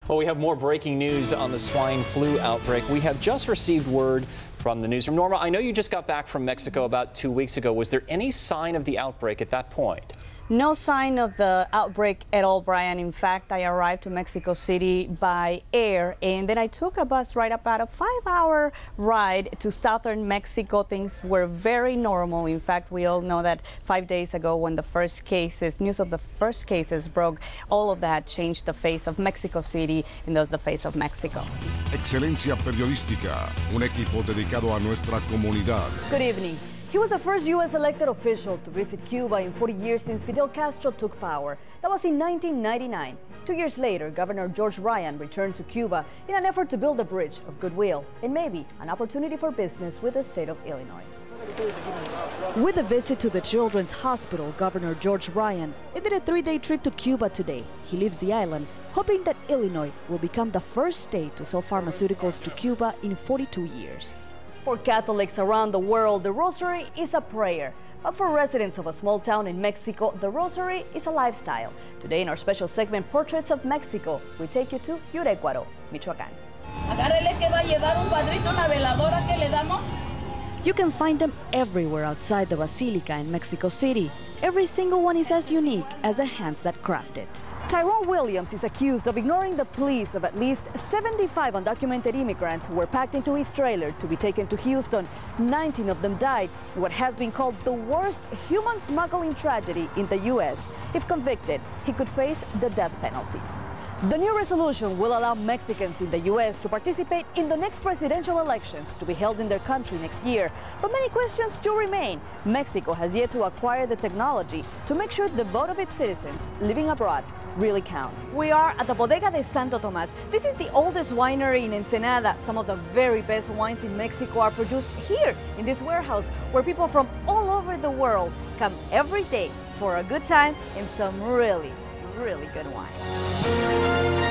Well, we have more breaking news on the swine flu outbreak. We have just received word from the newsroom. Norma, I know you just got back from Mexico about 2 weeks ago. Was there any sign of the outbreak at that point? No sign of the outbreak at all, Brian. In fact, I arrived to Mexico City by air, and then I took a bus ride, about a 5-hour ride to southern Mexico. Things were very normal. In fact, we all know that 5 days ago, when the news of the first cases broke, all of that changed the face of Mexico City and thus the face of Mexico. Excelencia Periodística, un equipo dedicado a nuestra comunidad. Good evening. He was the first U.S. elected official to visit Cuba in 40 years since Fidel Castro took power. That was in 1999. 2 years later, Governor George Ryan returned to Cuba in an effort to build a bridge of goodwill and maybe an opportunity for business with the state of Illinois. With a visit to the Children's Hospital, Governor George Ryan ended a 3-day trip to Cuba today. He leaves the island, hoping that Illinois will become the first state to sell pharmaceuticals to Cuba in 42 years. For Catholics around the world, the Rosary is a prayer. But for residents of a small town in Mexico, the Rosary is a lifestyle. Today in our special segment, Portraits of Mexico, we take you to Yurecuaro, Michoacán. You can find them everywhere outside the Basilica in Mexico City. Every single one is as unique as the hands that craft it. Tyrone Williams is accused of ignoring the pleas of at least 75 undocumented immigrants who were packed into his trailer to be taken to Houston. 19 of them died in what has been called the worst human smuggling tragedy in the U.S. If convicted, he could face the death penalty. The new resolution will allow Mexicans in the U.S. to participate in the next presidential elections to be held in their country next year. But many questions still remain. Mexico has yet to acquire the technology to make sure the vote of its citizens living abroad really counts. We are at the Bodega de Santo Tomás. This is the oldest winery in Ensenada. Some of the very best wines in Mexico are produced here in this warehouse, where people from all over the world come every day for a good time and some really good wine.